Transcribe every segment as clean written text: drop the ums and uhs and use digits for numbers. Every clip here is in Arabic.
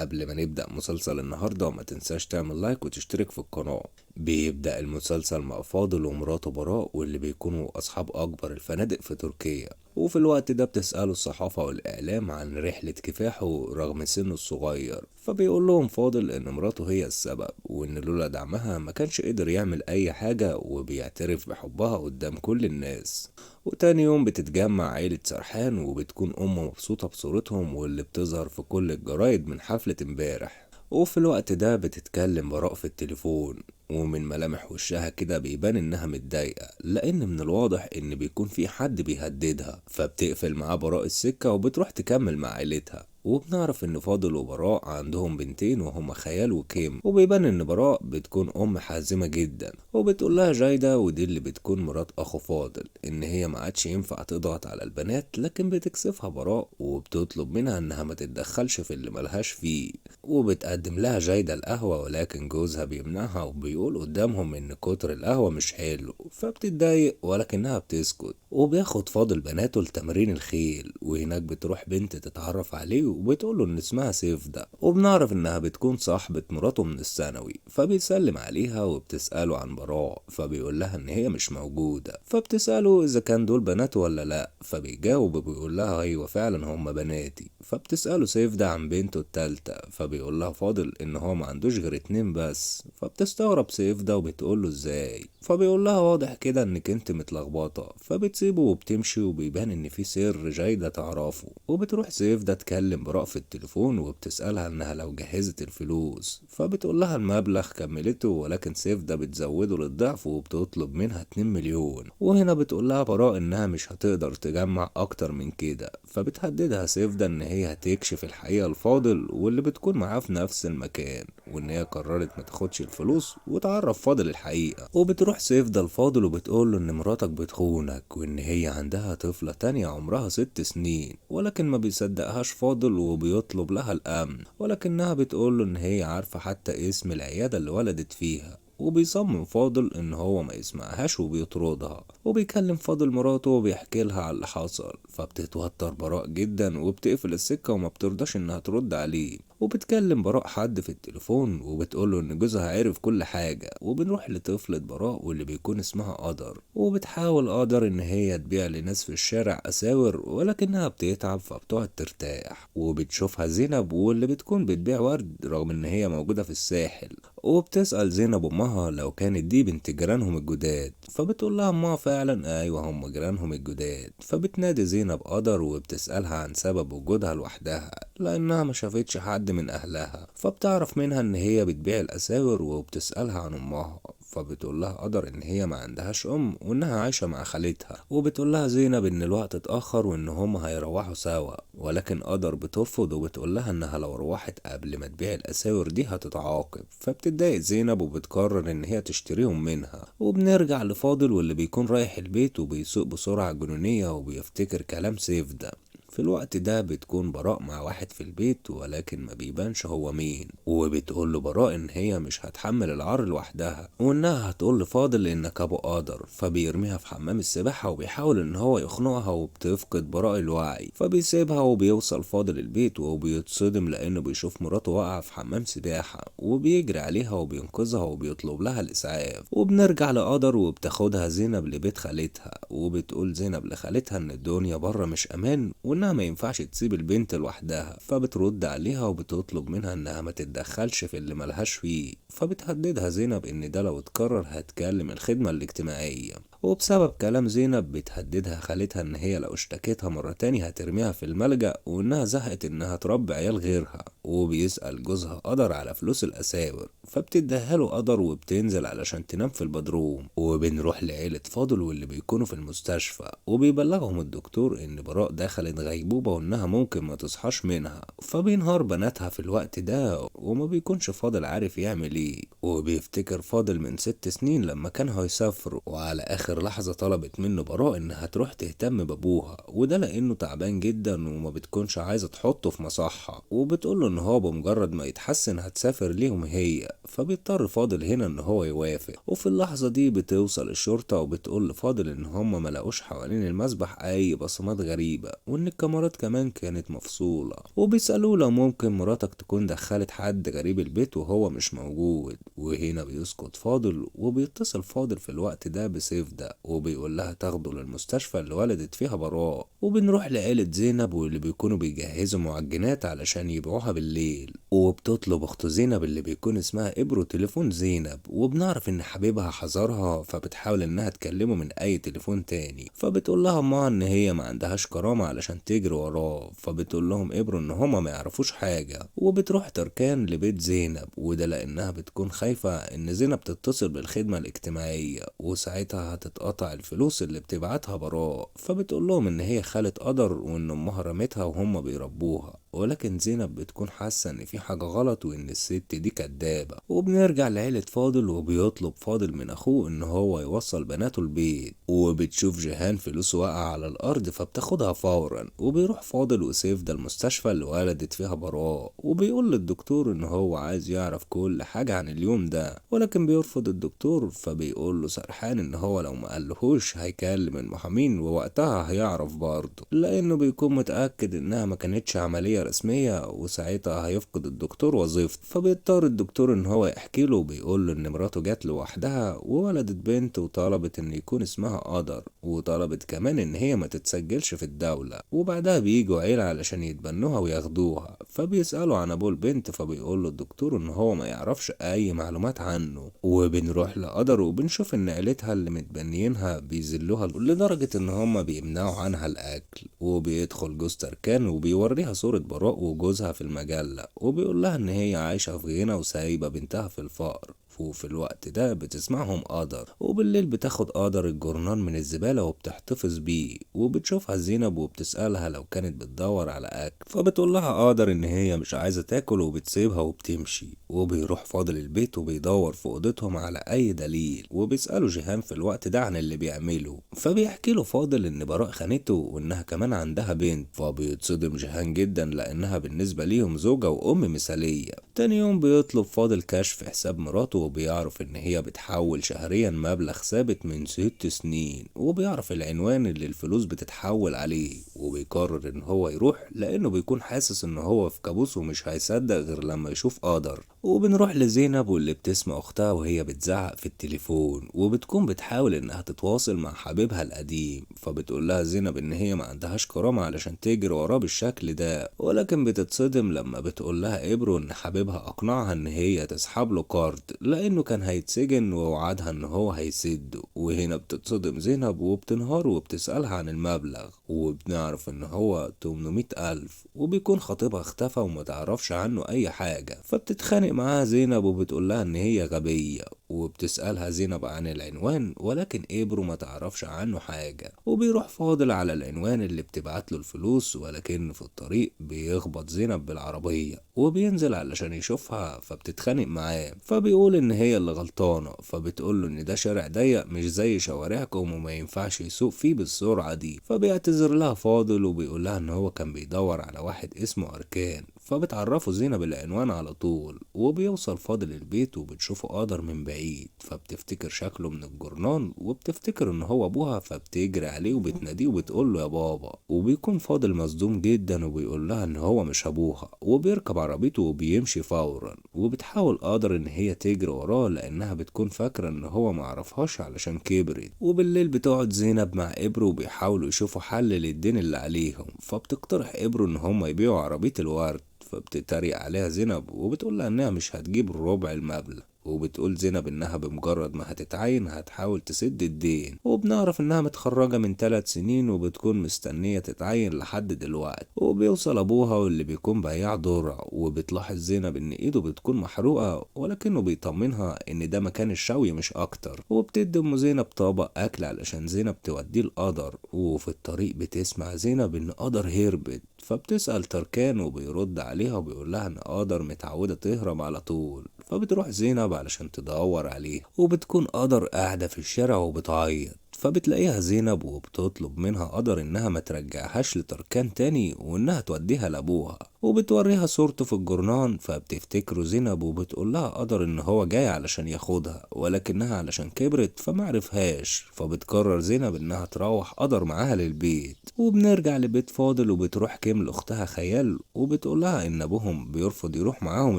قبل ما نبدأ مسلسل النهاردة ما تنساش تعمل لايك وتشترك في القناة. بيبدأ المسلسل مع فاضل ومراته براء واللي بيكونوا أصحاب أكبر الفنادق في تركيا، وفي الوقت ده بتسأله الصحافة والإعلام عن رحلة كفاحه رغم سنه الصغير. فبيقول لهم فاضل إن مراته هي السبب، وإن لولا دعمها ما كانش قدر يعمل أي حاجة، وبيعترف بحبها قدام كل الناس. وتاني يوم بتتجمع عيلة سرحان، وبتكون أمه مبسوطة بصورتهم واللي بتظهر في كل الجرايد من حفلة امبارح. وفي الوقت ده بتتكلم براء في التليفون، ومن ملامح وشها كده بيبان انها متضايقة، لان من الواضح ان بيكون في حد بيهددها. فبتقفل معاه براء السكة وبتروح تكمل مع عيلتها. وبنعرف ان فاضل وبراء عندهم بنتين وهما خيال وكيم، وبيبان ان براء بتكون ام حازمة جدا، وبتقول لها جايدة ودي اللي بتكون مرات اخو فاضل ان هي ما عادش ينفع تضغط على البنات، لكن بتكسفها براء وبتطلب منها انها ما تتدخلش في اللي ملهاش فيه. وبتقدم لها جايدة القهوة، ولكن جوزها بيمنعها وبيقول قدامهم ان كتر القهوة مش حلو، فبتتضايق ولكنها بتسكت. وبياخد فاضل بناته لتمرين الخيل، وهناك بتروح بنت تتعرف عليه وبتقوله ان اسمها سيف ده، وبنعرف انها بتكون صاحبة مراته من الثانوي. فبيسلم عليها وبتسأله عن براء، فبيقول لها ان هي مش موجودة. فبتسأله اذا كان دول بناته ولا لا، فبيجاوب وبيقول لها ايوه فعلا هم بناتي. فبتسأله سيف ده عن بنته التالتة، فبيقول لها فاضل ان هو ما عندوش غير اتنين بس. فبتستغرب سيف ده وبتقول له ازاي، فبيقول لها واضح كده انك انت متلخبطه. فبتسيبه وبتمشي، وبيبان ان في سر جايده تعرفه. وبتروح سيف ده تكلم براء في التليفون وبتسالها انها لو جهزت الفلوس، فبتقول لها المبلغ كملته، ولكن سيف ده بتزوده للضعف وبتطلب منها 2 مليون. وهنا بتقول لها براء انها مش هتقدر تجمع اكتر من كده، فبتهددها سيف ده ان هي هتكشف الحقيقه لفاضل واللي بتكون معاه في نفس المكان، وان هي قررت ما تاخدش الفلوس وتعرف فاضل الحقيقة. وبتروح سيف ده لفاضل وبتقوله ان مراتك بتخونك، وان هي عندها طفلة تانية عمرها 6 سنين، ولكن ما بيصدقهاش فاضل وبيطلب لها الامن، ولكنها بتقوله ان هي عارفة حتى اسم العيادة اللي ولدت فيها. وبيصمم فاضل ان هو ما يسمعهاش وبيطردها. وبيكلم فاضل مراته وبيحكي لها على اللي حصل، فبتتوتر براء جدا وبتقفل السكة وما بترضاش انها ترد عليه. وبتكلم براء حد في التليفون وبتقوله ان جوزها عرف كل حاجة. وبنروح لطفلة براء واللي بيكون اسمها قدر، وبتحاول قدر ان هي تبيع لناس في الشارع اساور، ولكنها بتتعب فبتقعد ترتاح. وبتشوفها زينب واللي بتكون بتبيع ورد رغم ان هي موجودة في الساحل. وبتسأل زينب امها لو كانت دي بنت جيرانهم الجداد، فبتقول لها امها فعلا ايوه هم جيرانهم الجداد. فبتنادي زينب قدر وبتسألها عن سبب وجودها لوحدها، لانها ما شافتش حد من اهلها. فبتعرف منها ان هي بتبيع الاساور، وبتسألها عن امها، فبتقول لها قدر ان هي ما عندهاش ام وانها عايشه مع خالتها. وبتقول لها زينب ان الوقت اتاخر وان هما هيروحوا سوا، ولكن قدر بترفض وبتقول لها انها لو روحت قبل ما تبيع الاساور دي هتتعاقب. فبتتضايق زينب وبتقرر ان هي تشتريهم منها. وبنرجع لفاضل واللي بيكون رايح البيت وبيسوق بسرعه جنونيه وبيفتكر كلام سيف ده. في الوقت ده بتكون براء مع واحد في البيت، ولكن ما بيبانش هو مين. وبتقول له براء ان هي مش هتحمل العار لوحدها، وانها هتقول لفاضل انك ابو قادر. فبيرميها في حمام السباحة وبيحاول ان هو يخنقها، وبتفقد براء الوعي. فبيسيبها وبيوصل فاضل البيت وبيتصدم لانه بيشوف مراته واقعة في حمام سباحة، وبيجري عليها وبينقذها وبيطلب لها الاسعاف. وبنرجع لقدر وبتاخدها زينب لبيت خالتها، وبتقول زينب لخالتها ان الدنيا بره مش امان وانها ما ينفعش تسيب البنت لوحدها. فبترد عليها وبتطلب منها انها ما تتدخلش في اللي ملهاش فيه. فبتهددها زينب ان ده لو اتكرر هتكلم الخدمة الاجتماعية. وبسبب كلام زينب بتهددها خالتها ان هي لو اشتكتها مرة تاني هترميها في الملجأ، وانها زهقت انها تربي عيال غيرها. وبيسأل جوزها قدر على فلوس الاساور، فبتديها له قدر وبتنزل علشان تنام في البدروم. وبنروح لعيلة فاضل واللي بيكونوا في المستشفى، وبيبلغهم الدكتور ان براء دخلت غيبوبة وانها ممكن ما تصحاش منها. فبينهار بناتها في الوقت ده وما بيكونش فاضل عارف يعمل ايه. وبيفتكر فاضل من 6 سنين لما كانوا هيسافروا، وعلى اخر اخر لحظة طلبت منه براء انها تروح تهتم بابوها، وده لانه تعبان جدا وما بتكونش عايزة تحطه في مصحة، وبتقوله ان هو بمجرد ما يتحسن هتسافر ليهم هي. فبيضطر فاضل هنا ان هو يوافق. وفي اللحظة دي بتوصل الشرطة وبتقول لفاضل ان هم ملاقوش حوالين المسبح اي بصمات غريبة، وان الكاميرات كمان كانت مفصولة. وبيسألوه لو ممكن مراتك تكون دخلت حد غريب البيت وهو مش موجود. وهنا بيسكت فاضل، وبيتصل فاضل في الوقت ده بسيف ده وبيقول لها تاخده للمستشفى اللي ولدت فيها براء. وبنروح لعيلة زينب واللي بيكونوا بيجهزوا معجنات علشان يبيعوها بالليل، وبتطلب اخت زينب اللي بيكون اسمها ابرو تليفون زينب، وبنعرف ان حبيبها حذرها فبتحاول انها تكلمه من اي تليفون تاني. فبتقول لها امها ان هي ما عندهاش كرامة علشان تجري وراه. فبتقول لهم ابرو ان هما ما يعرفوش حاجة. وبتروح تركان لبيت زينب، وده لانها بتكون خايفة ان زينب تتصل بالخدمة الاجتماعية وساعتها هتتقطع الفلوس اللي بتبعتها براء. فبتقول لهم ان هي خالة قدر وان امها رمتها وهم بيربوها، ولكن زينب بتكون حاسة ان في حاجة غلط وان الست دي كدابة. وبنرجع لعيلة فاضل وبيطلب فاضل من اخوه ان هو يوصل بناته البيت. وبتشوف جيهان فلوسه واقعة على الارض فبتاخدها فورا. وبيروح فاضل وسيف ده المستشفى اللي ولدت فيها براء، وبيقول للدكتور ان هو عايز يعرف كل حاجة عن اليوم ده، ولكن بيرفض الدكتور. فبيقول له سرحان ان هو لو ما قالهوش هيكلم المحامين ووقتها هيعرف برضه، لانه بيكون متأكد انها ما كانتش عملية رسمية وساعتها هيفقد الدكتور وظيفته. فبيضطر الدكتور ان هو يحكي له وبيقول له ان مراته جات لوحدها وولدت بنت وطلبت ان يكون اسمها قدر، وطلبت كمان ان هي ما تتسجلش في الدولة. وبعدها بيجوا عيلة علشان يتبنوها وياخدوها. فبيسألوا عن ابو البنت فبيقول له الدكتور ان هو ما يعرفش اي معلومات عنه. وبنروح لقدر وبنشوف ان عيلتها اللي متبنيينها بيذلوها لدرجة ان هما بيمنعوا عنها الاكل. وبيدخل جوز تركان وبيوريها صورة براء وجوزها في المجلة، وبيقول لها ان هي عايشة في غنى وسايبة بنتها في الفقر. وفي الوقت ده بتسمعهم قدر، وبالليل بتاخد قدر الجرنان من الزبالة وبتحتفظ بيه. وبتشوفها زينب وبتسألها لو كانت بتدور على أكل، فبتقول لها قدر إن هي مش عايزة تاكل وبتسيبها وبتمشي. وبيروح فاضل البيت وبيدور في أوضتهم على أي دليل، وبيسألوا جيهان في الوقت ده عن اللي بيعمله. فبيحكي له فاضل إن براء خانته وإنها كمان عندها بنت. فبيتصدم جيهان جدا لأنها بالنسبة ليهم زوجة وأم مثالية. تاني يوم بيطلب فاضل كشف حساب مراته، وبيعرف ان هي بتحول شهريا مبلغ ثابت من 6 سنين، وبيعرف العنوان اللي الفلوس بتتحول عليه. وبيقرر ان هو يروح لانه بيكون حاسس ان هو في كابوس ومش هيصدق غير لما يشوف قدر. وبنروح لزينب واللي بتسمع اختها وهي بتزعق في التليفون، وبتكون بتحاول انها تتواصل مع حبيبها القديم. فبتقول لها زينب ان هي ما عندهاش كرامة علشان تجري وراه بالشكل ده، ولكن بتتصدم لما بتقول لها ابرو ان حبيبها اقنعها ان هي تسحب له كارد لانه كان هيتسجن ووعدها ان هو هيسده. وهنا بتتصدم زينب وبتنهار وبتسألها عن المبلغ، وبنعرف ان هو 800 ألف. وبيكون خطيبها اختفى وما تعرفش عنه اي حاجة. فبتتخانق معاها زينب وبتقول لها ان هي غبية، وبتسألها زينب عن العنوان ولكن ابرو ما تعرفش عنه حاجة. وبيروح فاضل على العنوان اللي بتبعت له الفلوس، ولكن في الطريق بيخبط زينب بالعربية وبينزل علشان يشوفها. فبتتخانق معاه فبيقول ان هي اللي غلطانة. فبتقول له ان ده شارع ضيق مش زي شوارعكم وما ينفعش يسوق فيه بالسرعة دي. فبيعتذر لها فاضل وبيقول لها ان هو كان بيدور على واحد اسمه اركان. فبتعرفه زينب العنوان على طول. وبيوصل فاضل البيت وبتشوفه قدر من بعيد، فبتفتكر شكله من الجرنان وبتفتكر ان هو ابوها. فبتجري عليه وبتناديه وبتقول له يا بابا. وبيكون فاضل مصدوم جدا وبيقول لها ان هو مش ابوها، وبيركب عربيته وبيمشي فورا. وبتحاول قدر ان هي تجري وراه لانها بتكون فاكرة ان هو معرفهاش علشان كبرت. وبالليل بتقعد زينب مع ابرو وبيحاولوا يشوفوا حل للدين اللي عليهم. فبتقترح ابرو ان هم يبيعوا عربية الورد. فبتتريق عليها زينب وبتقول لها انها مش هتجيب ربع المبلغ. وبتقول زينب انها بمجرد ما هتتعين هتحاول تسد الدين. وبنعرف انها متخرجة من 3 سنين وبتكون مستنية تتعين لحد دلوقتي. وبيوصل ابوها واللي بيكون بياع ذرة، وبتلاحظ زينب ان ايده بتكون محروقة ولكنه بيطمنها ان ده مكان الشوي مش اكتر. وبتدي ام زينب طبق اكل علشان زينب توديه لقدر. وفي الطريق بتسمع زينب ان قدر هربت. فبتسأل تركان وبيرد عليها وبيقول لها ان قدر متعودة تهرب على طول. فبتروح زينب علشان تدور عليه، وبتكون قدر قاعدة في الشارع وبتعيط. فبتلاقيها زينب وبتطلب منها قدر انها ما ترجعهاش لتركان تاني وانها توديها لابوها، وبتوريها صورته في الجورنان. فبتفتكره زينب وبتقول لها قدر ان هو جاي علشان ياخدها، ولكنها علشان كبرت فمعرفهاش. فبتقرر زينب انها تروح قدر معاها للبيت. وبنرجع لبيت فاضل وبتروح كيم لاختها خيال وبتقول لها ان ابوهم بيرفض يروح معاهم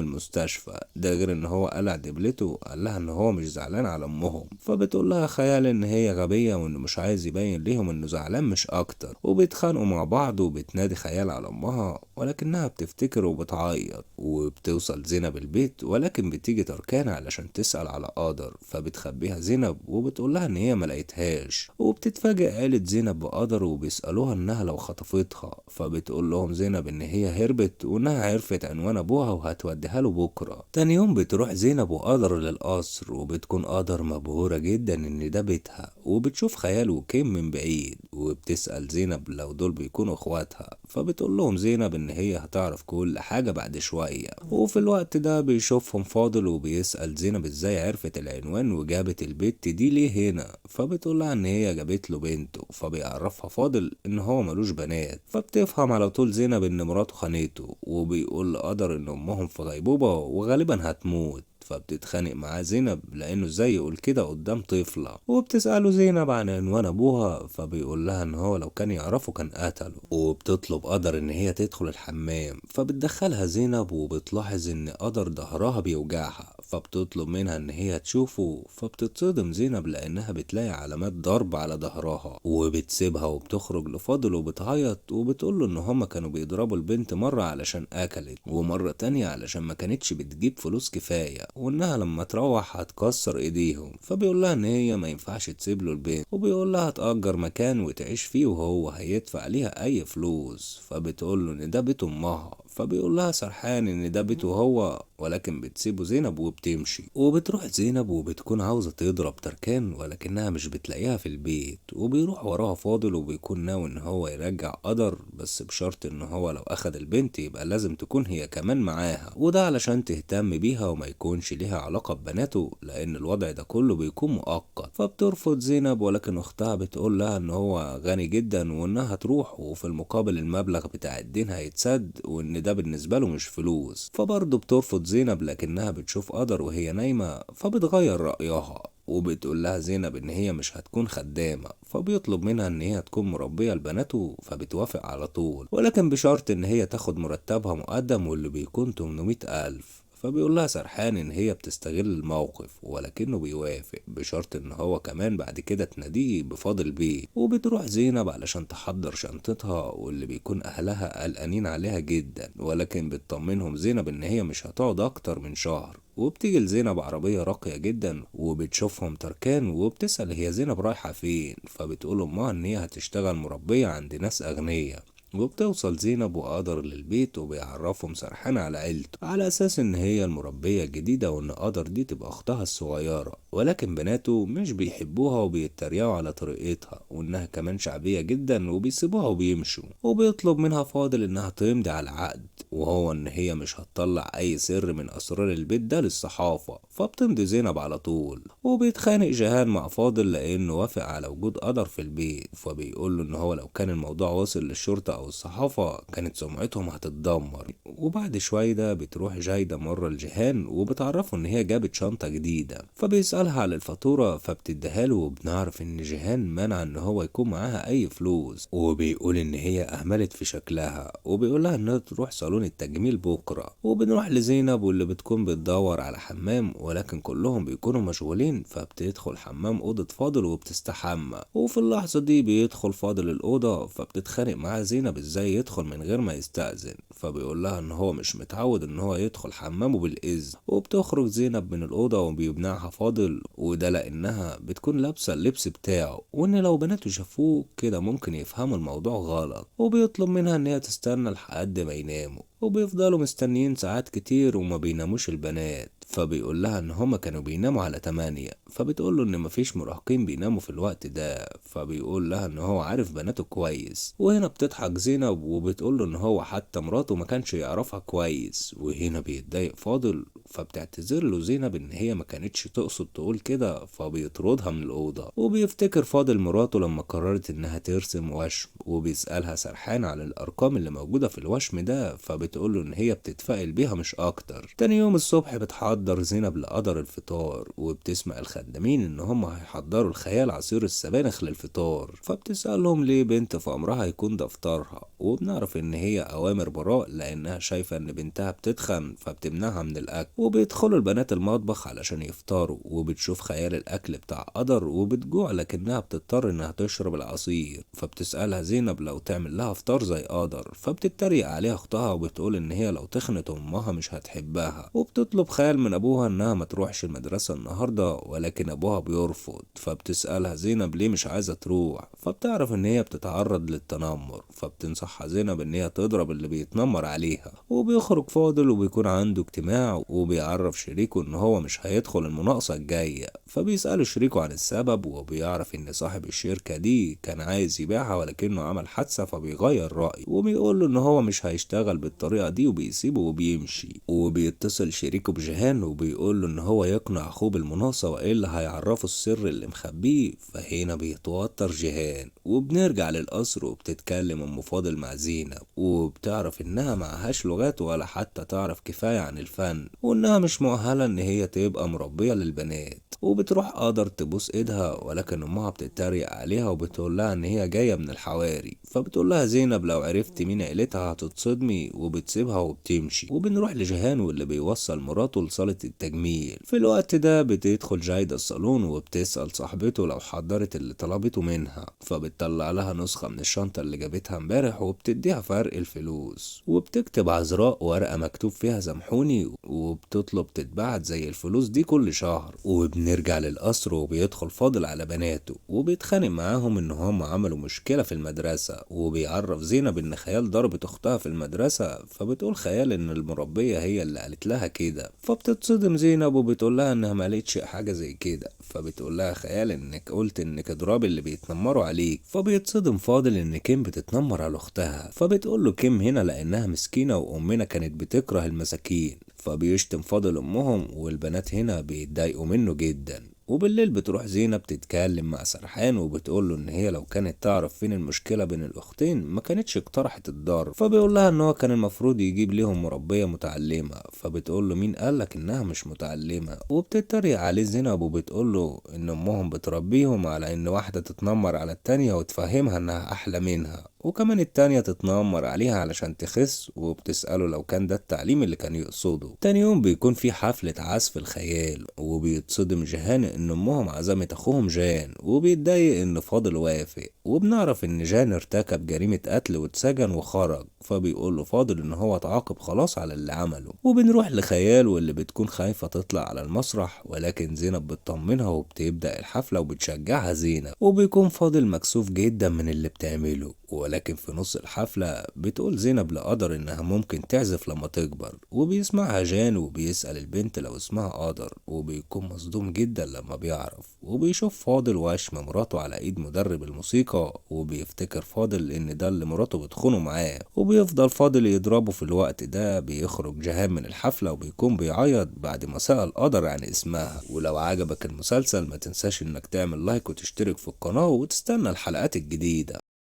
المستشفى، ده غير ان هو قلع دبلته قال لها ان هو مش زعلان على امهم. فبتقول لها خيال ان هي غبية وانه مش عايز يبين ليهم انه زعلان مش اكتر، وبيتخانقوا مع بعض وبتنادي خيال على امها ولكنها بتفتكر وبتعيط. وبتوصل زينب البيت ولكن بتيجي تركان علشان تسأل على قدر، فبتخبيها زينب وبتقول لها ان هي ملقتهاش. وبتتفاجئ عيلة زينب بقدر وبيسألوها انها لو خطفتها، فبتقول لهم زينب ان هي هربت وانها عرفت عنوان ابوها وهتوديها له بكره. تاني يوم بتروح زينب وقدر للقصر، وبتكون قدر مبهورة جدا ان ده بيتها، وبتشوف خيال وكيم من بعيد. وبتسأل زينب لو دول بيكونوا اخواتها، فبتقول لهم زينب ان هي هتعرف كل حاجة بعد شوية. وفي الوقت ده بيشوفهم فاضل وبيسأل زينب ازاي عرفت العنوان وجابت البت دي ليه هنا. فبتقول لها ان هي جابت له بنته. فبيعرفها فاضل ان هو ملوش بنات. فبتفهم على طول زينب ان مراته خانته، وبيقول لقدر ان امهم في غيبوبة وغالبا هتموت. فبتتخانق معاه زينب لانه ازاي يقول كده قدام طفلة. وبتسأله زينب عن عنوان ابوها، فبيقول لها ان هو لو كان يعرفه كان قتله. وبتطلب قدر ان هي تدخل الحمام، فبتدخلها زينب وبتلاحظ ان قدر ظهرها بيوجعها. فبتطلب منها ان هي تشوفه. فبتتصدم زينب لانها بتلاقي علامات ضرب على ظهرها. وبتسيبها وبتخرج لفاضل وبتعيط وبتقوله ان هما كانوا بيضربوا البنت مرة علشان اكلت، ومرة تانية علشان ما كانتش بتجيب فلوس كفاية، وانها لما تروح هتكسر ايديهم. فبيقول لها ان هي ما ينفعش تسيب له البيت، وبيقول لها تأجر مكان وتعيش فيه وهو هيدفع ليها اي فلوس. فبتقول له ان ده بيت امها. فبيقول لها سرحان ان ده بيته هو، ولكن بتسيبه زينب وبتمشي. وبتروح زينب وبتكون عاوزة تضرب تركان ولكنها مش بتلاقيها في البيت. وبيروح وراها فاضل وبيكون ناوي ان هو يرجع قدر، بس بشرط ان هو لو اخد البنت يبقى لازم تكون هي كمان معاها، وده علشان تهتم بيها وما يكونش ليها علاقة ببناته لان الوضع ده كله بيكون مؤقت. فبترفض زينب، ولكن اختها بتقول لها ان هو غني جدا وانها تروح وفي المقابل المبلغ بتاع الدين هيتسد، وان ده بالنسبة له مش فلوس. فبرضه بترفض زينب لكنها بتشوف قدر وهي نايمة فبتغير رأيها. وبتقول لها زينب ان هي مش هتكون خدامة. فبيطلب منها ان هي تكون مربية لبناته، فبتوافق على طول ولكن بشرط ان هي تاخد مرتبها مقدم واللي بيكون 800 ألف. فبيقول لها سرحان ان هي بتستغل الموقف ولكنه بيوافق بشرط ان هو كمان بعد كده تناديه بفاضل بيه. وبتروح زينب علشان تحضر شنطتها، واللي بيكون اهلها قلقانين عليها جدا ولكن بتطمنهم زينب ان هي مش هتقعد اكتر من شهر. وبتيجي لزينب عربية راقية جدا وبتشوفهم تركان، وبتسأل هي زينب رايحة فين. فبتقول امها ان هي هتشتغل مربية عند ناس اغنياء. وبتوصل زينب وقدر للبيت وبيعرفهم سرحان على عيلته على اساس ان هي المربية الجديدة وان قدر دي تبقى اختها الصغيرة، ولكن بناته مش بيحبوها وبيتريقوا على طريقتها وانها كمان شعبية جدا وبيسيبوها وبيمشوا. وبيطلب منها فاضل انها تمضي على عقد، وهو ان هي مش هتطلع اي سر من اسرار البيت ده للصحافة. فبتمضي زينب على طول. وبيتخانق جيهان مع فاضل لانه وافق على وجود قدر في البيت. فبيقول له ان هو لو كان الموضوع وصل للشرطة او الصحافة كانت سمعتهم هتتدمر. وبعد شوية ده بتروح جايدة مرة لجيهان وبتعرفه ان هي جابت شنطة جديدة. فبيسألها على الفاتورة فبتديها له، وبنعرف ان جيهان منع ان هو يكون معاها اي فلوس، وبيقول ان هي اهملت في شكلها. وبيقول لها انها تروح صالون التجميل بكرة. وبنروح لزينب واللي بتكون بتدور على حمام ولكن كلهم بيكونوا مشغولين. فبتدخل حمام اوضة فاضل وبتستحمى. وفي اللحظة دي بيدخل فاضل الأوضة، فبتتخانق معاه زينب ازاي يدخل من غير ما يستأذن. فبيقول لها ان هو مش متعود ان هو يدخل حمامه بالإذن. وبتخرج زينب من الأوضة وبيمنعها فاضل، وده لأنها بتكون لابسة اللبس بتاعه وان لو بناته شافوه كده ممكن يفهموا الموضوع غلط. وبيطلب منها ان هي تستنى لحد ما يناموا. وبيفضلوا مستنيين ساعات كتير وما بيناموش البنات. فبيقول لها ان هما كانوا بيناموا على 8. فبتقول له ان مفيش مراهقين بيناموا في الوقت ده. فبيقول لها ان هو عارف بناته كويس. وهنا بتضحك زينب وبتقول له ان هو حتى مراته ما كانش يعرفها كويس. وهنا بيتضايق فاضل، فبتعتذر له زينب ان هي ما كانتش تقصد تقول كده، فبيطردها من الاوضه. وبيفتكر فاضل مراته لما قررت انها ترسم وشم، وبيسالها سرحان على الارقام اللي موجوده في الوشم ده. فبتقول له ان هي بتتفائل بيها مش اكتر. تاني يوم الصبح بتحضر زينب لقدر الفطار، وبتسمع الخدامين ان هم هيحضروا الخيال عصير السبانخ للفطار. فبتسالهم ليه بنت في امرها يكون ده فطارها. وبنعرف ان هي اوامر براء لانها شايفه ان بنتها بتتخن فبتمنعها من الاكل. وبيدخلوا البنات المطبخ علشان يفطروا، وبتشوف خيال الاكل بتاع قدر وبتجوع لكنها بتضطر انها تشرب العصير. فبتسالها زينب لو تعمل لها فطار زي قدر. فبتتريق عليها اختها وبتقول ان هي لو تخنت امها مش هتحبها. وبتطلب خيال من ابوها انها ما تروحش المدرسه النهارده، ولكن ابوها بيرفض. فبتسالها زينب ليه مش عايزه تروح. فبتعرف ان هي بتتعرض للتنمر. فبتنصحها زينب ان هي تضرب اللي بيتنمر عليها. وبيخرج فاضل وبيكون عنده اجتماع، وبيعرف شريكه ان هو مش هيدخل المناقصه الجايه. فبيسأله شريكه عن السبب، وبيعرف ان صاحب الشركه دي كان عايز يبيعها ولكنه عمل حادثه فبيغير رأيه. وبيقول له ان هو مش هيشتغل بالطريقه دي وبيسيبه وبيمشي. وبيتصل شريكه بجيهان وبيقول له ان هو يقنع اخوه بالمناقصه والا هيعرفه السر اللي مخبيه. فهنا بيتوتر جيهان. وبنرجع للقصر وبتتكلم ام فاضل مع زينب، وبتعرف انها معهاش لغات ولا حتى تعرف كفايه عن الفن، وانها مش مؤهله ان هي تبقى مربيه للبنات. وبتروح قدر تبوس ايدها، ولكن امها بتتريق عليها وبتقول لها ان هي جايه من الحواري. فبتقول لها زينب لو عرفت مين عيلتها هتتصدمي، وبتسيبها وبتمشي. وبنروح لجيهان واللي بيوصل مراته لصاله التجميل. في الوقت ده بتدخل جايده الصالون وبتسال صاحبته لو حضرت اللي طلبته منها. فبتطلع لها نسخه من الشنطه اللي جابتها امبارح وبتديها فرق الفلوس. وبتكتب عذراء ورقه مكتوب فيها سامحوني، وبتطلب تتبعت زي الفلوس دي كل شهر. وبنرجع للقصر وبيدخل فاضل على بناته وبيتخانق معاهم ان هم عملوا مشكله في المدرسه. وبيعرف زينب ان خيال ضربت اختها في المدرسه. فبتقول خيال ان المربيه هي اللي قالت لها كده. فبتتصدم زينب وبتقول لها انها ما قالتش حاجه زي كده. فبتقول لها خيال انك قلت انك اضراب اللي بيتنمروا عليك. فبيتصدم فاضل ان كيم بتتنمر على اختها. فبتقول له كيم هنا لانها مسكينه وامنا كانت بتكره المساكين. فبيشتم فاضل امهم، والبنات هنا بيتضايقوا منه جدا. وبالليل بتروح زينب تتكلم مع سرحان وبتقول له ان هي لو كانت تعرف فين المشكله بين الاختين ما كانتش اقترحت الضرب. فبيقول لها ان هو كان المفروض يجيب ليهم مربيه متعلمه. فبتقول له مين قالك انها مش متعلمه. وبتتريق عليه زينب وبتقول له ان امهم بتربيهم على ان واحده تتنمر على التانيه وتفهمها انها احلى منها، وكمان التانية تتنمر عليها علشان تخس. وبتسأله لو كان ده التعليم اللي كان يقصده. تاني يوم بيكون في حفلة عزف الخيال، وبيتصدم جيهان ان امهم عزمت اخوهم جان، وبيتضايق ان فاضل وافق. وبنعرف ان جان ارتكب جريمة قتل واتسجن وخرج. فبيقول له فاضل ان هو اتعاقب خلاص على اللي عمله. وبنروح لخيال واللي بتكون خايفة تطلع على المسرح، ولكن زينب بتطمنها وبتبدأ الحفلة وبتشجعها زينب. وبيكون فاضل مكسوف جدا من اللي بتعمله. ولكن في نص الحفلة بتقول زينب لقدر انها ممكن تعزف لما تكبر. وبيسمعها جان وبيسأل البنت لو اسمها قدر، وبيكون مصدوم جدا لما بيعرف. وبيشوف فاضل وشم مراته على ايد مدرب الموسيقى، وبيفتكر فاضل ان ده اللي مراته بتخونه معاه. وبيفضل فاضل يضربه. في الوقت ده بيخرج جهان من الحفلة وبيكون بيعيط بعد ما سأل قدر عن اسمها. ولو عجبك المسلسل ما تنساش انك تعمل لايك وتشترك في القناة وتستنى الحلقات الجديدة.